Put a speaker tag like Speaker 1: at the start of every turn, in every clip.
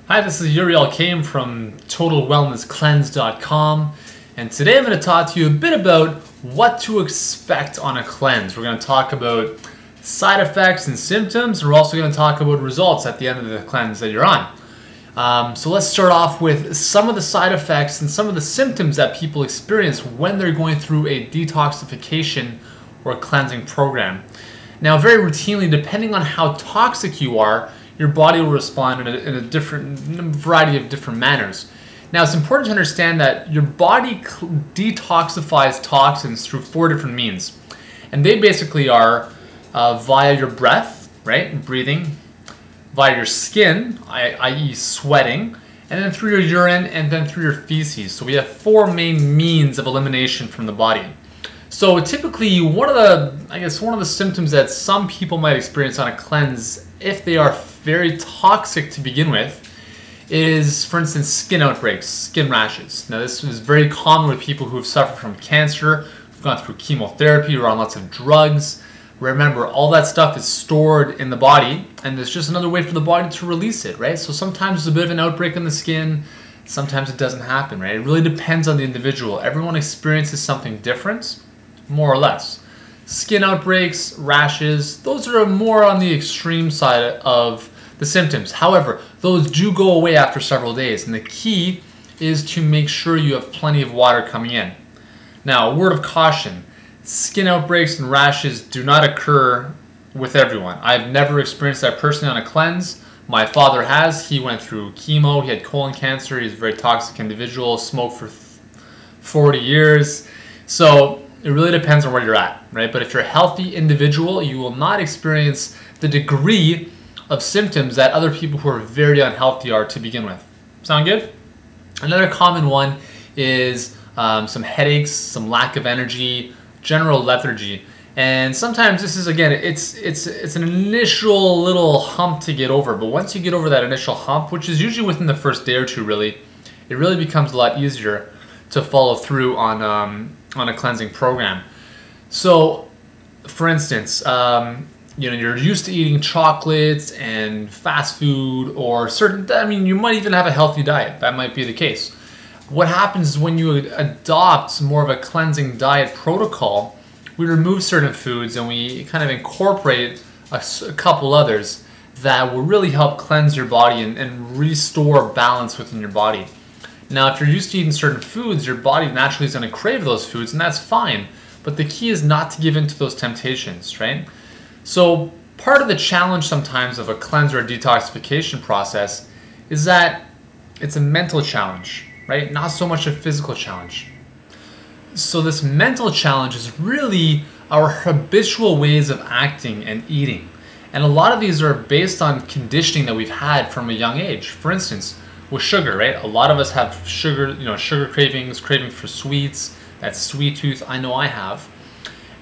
Speaker 1: Hi, this is Yuri Elkaim from TotalWellnessCleanse.com, and today I'm going to talk to you a bit about what to expect on a cleanse. We're going to talk about side effects and symptoms, and we're also going to talk about results at the end of the cleanse that you're on. So let's start off with some of the side effects and some of the symptoms that people experience when they're going through a detoxification or cleansing program. Now, very routinely, depending on how toxic you are, your body will respond in a variety of different manners. Now, it's important to understand that your body detoxifies toxins through 4 different means. And they basically are via your breath, right, breathing, via your skin, i.e. sweating, and then through your urine, and then through your feces. So we have 4 main means of elimination from the body. So typically, one of the symptoms that some people might experience on a cleanse, if they are very toxic to begin with, is, for instance, skin outbreaks, skin rashes. Now, this is very common with people who have suffered from cancer, who've gone through chemotherapy, or on lots of drugs. Remember, all that stuff is stored in the body, and there's just another way for the body to release it, right? So sometimes there's a bit of an outbreak in the skin, sometimes it doesn't happen, right? It really depends on the individual. Everyone experiences something different, more or less. Skin outbreaks, rashes, those are more on the extreme side of the symptoms. However, those do go away after several days, and the key is to make sure you have plenty of water coming in. Now, a word of caution, skin outbreaks and rashes do not occur with everyone. I've never experienced that personally on a cleanse. My father has. He went through chemo, he had colon cancer, he's a very toxic individual, smoked for 40 years. So it really depends on where you're at, right? But if you're a healthy individual, you will not experience the degree of symptoms that other people who are very unhealthy are to begin with. Sound good? Another common one is some headaches, some lack of energy, general lethargy. And sometimes this is, again, it's an initial little hump to get over. But once you get over that initial hump, which is usually within the first day or two, really, it really becomes a lot easier to follow through on a cleansing program. So, for instance, you're used to eating chocolates and fast food or you might even have a healthy diet. That might be the case. What happens is when you adopt more of a cleansing diet protocol, we remove certain foods and we kind of incorporate a couple others that will really help cleanse your body and restore balance within your body. Now, if you're used to eating certain foods, your body naturally is going to crave those foods, and that's fine. But the key is not to give in to those temptations, right? So part of the challenge sometimes of a cleanse or a detoxification process is that it's a mental challenge, right? Not so much a physical challenge. So this mental challenge is really our habitual ways of acting and eating. And a lot of these are based on conditioning that we've had from a young age. For instance, with sugar, right? A lot of us have sugar, sugar cravings, craving for sweets, that sweet tooth, I know I have.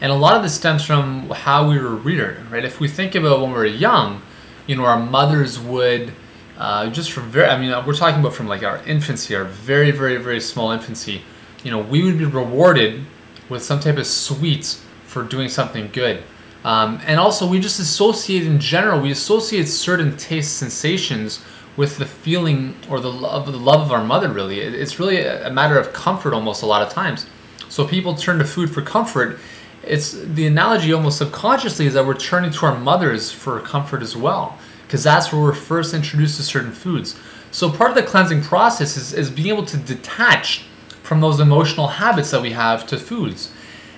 Speaker 1: And a lot of this stems from how we were reared, right? If we think about when we were young, our mothers would, we're talking about from like our infancy, our very, very, very small infancy, we would be rewarded with some type of sweets for doing something good. And also we just associate in general, we associate certain taste sensations with the feeling or the love of our mother, really. It's really a matter of comfort almost a lot of times. So people turn to food for comfort. It's the analogy almost subconsciously is that we're turning to our mothers for comfort as well, because that's where we're first introduced to certain foods. So part of the cleansing process is being able to detach from those emotional habits that we have to foods.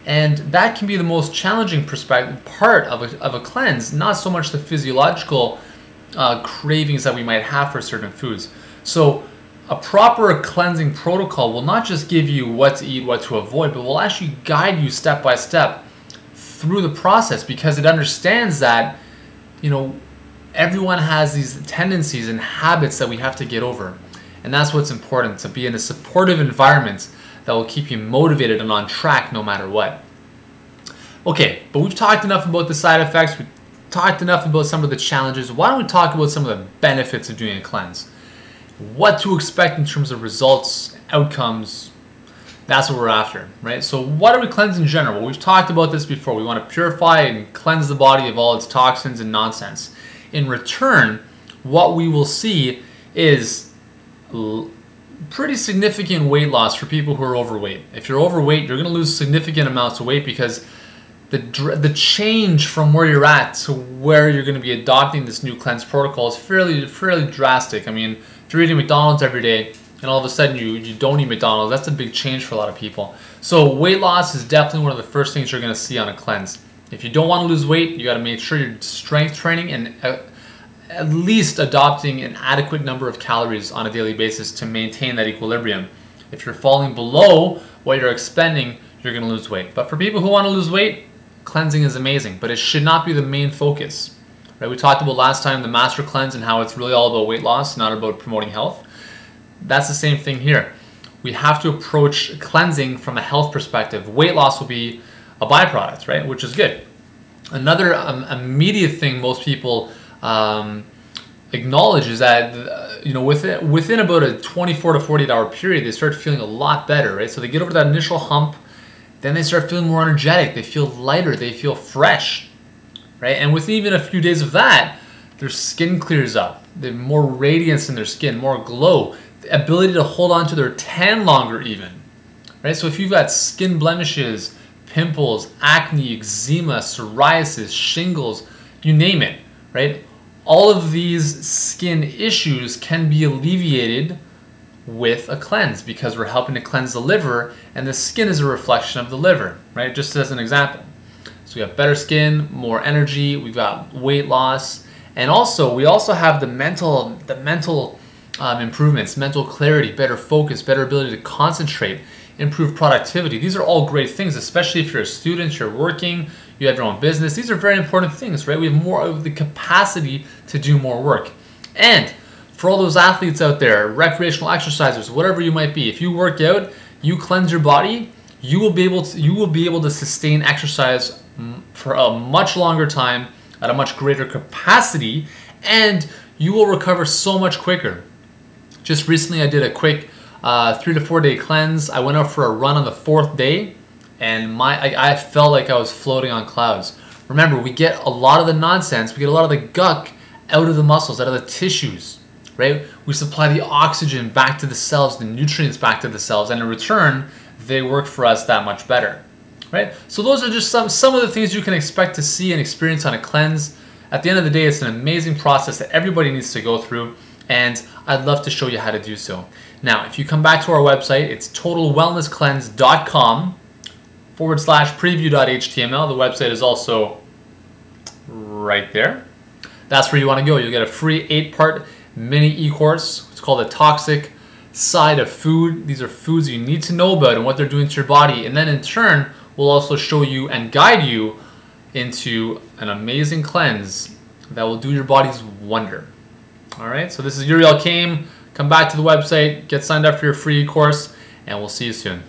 Speaker 1: And that can be the most challenging part of a cleanse, not so much the physiological cravings that we might have for certain foods. So a proper cleansing protocol will not just give you what to eat, what to avoid, but will actually guide you step by step through the process, because it understands that, everyone has these tendencies and habits that we have to get over. And that's what's important, to be in a supportive environment that will keep you motivated and on track no matter what. Okay, but we've talked enough about the side effects. We've talked enough about some of the challenges. Why don't we talk about some of the benefits of doing a cleanse? What to expect in terms of results, outcomes. That's what we're after, right? So what do we cleanse in general? Well, we've talked about this before. We want to purify and cleanse the body of all its toxins and nonsense. In return, what we will see is pretty significant weight loss for people who are overweight. If you're overweight, you're going to lose significant amounts of weight because the change from where you're at to where you're going to be adopting this new cleanse protocol is fairly drastic. I mean, if you're eating McDonald's every day and all of a sudden you don't eat McDonald's, that's a big change for a lot of people. So weight loss is definitely one of the first things you're going to see on a cleanse. If you don't want to lose weight, you got to make sure you're strength training and at least adopting an adequate number of calories on a daily basis to maintain that equilibrium. If you're falling below what you're expending, you're going to lose weight. But for people who want to lose weight, cleansing is amazing, but it should not be the main focus. Right? We talked about last time the master cleanse and how it's really all about weight loss, not about promoting health. That's the same thing here. We have to approach cleansing from a health perspective. Weight loss will be a byproduct, right? Which is good. Another immediate thing most people acknowledge is that within about a 24 to 48 hour period, they start feeling a lot better, right? So they get over that initial hump, then they start feeling more energetic, they feel lighter, they feel fresh, right? And within even a few days of that, their skin clears up, they have more radiance in their skin, more glow, the ability to hold on to their tan longer even, right? So if you've got skin blemishes, pimples, acne, eczema, psoriasis, shingles, you name it, right? All of these skin issues can be alleviated with a cleanse because we're helping to cleanse the liver, and the skin is a reflection of the liver, right? Just as an example. So we have better skin, more energy, we've got weight loss, and we also have the mental improvements, mental clarity, better focus, better ability to concentrate, improve productivity. These are all great things, especially if you're a student, you're working, you have your own business. These are very important things, right? We have more of the capacity to do more work. And for all those athletes out there, recreational exercisers, whatever you might be, if you work out, you cleanse your body, you will be able to sustain exercise for a much longer time at a much greater capacity, and you will recover so much quicker. Just recently I did a quick 3 to 4 day cleanse. I went out for a run on the 4th day, and I felt like I was floating on clouds. Remember, we get a lot of the nonsense, we get a lot of the gunk out of the muscles, out of the tissues, right? We supply the oxygen back to the cells, the nutrients back to the cells, and in return, they work for us that much better, right? So those are just some of the things you can expect to see and experience on a cleanse. At the end of the day, it's an amazing process that everybody needs to go through, and I'd love to show you how to do so. Now, if you come back to our website, it's totalwellnesscleanse.com/preview.html. The website is also right there. That's where you want to go. You'll get a free 8-part mini e-course. It's called The Toxic Side of Food. These are foods you need to know about and what they're doing to your body. And then in turn, we'll also show you and guide you into an amazing cleanse that will do your body's wonder. All right, so this is Yuri Elkaim. Come back to the website, get signed up for your free course, and we'll see you soon.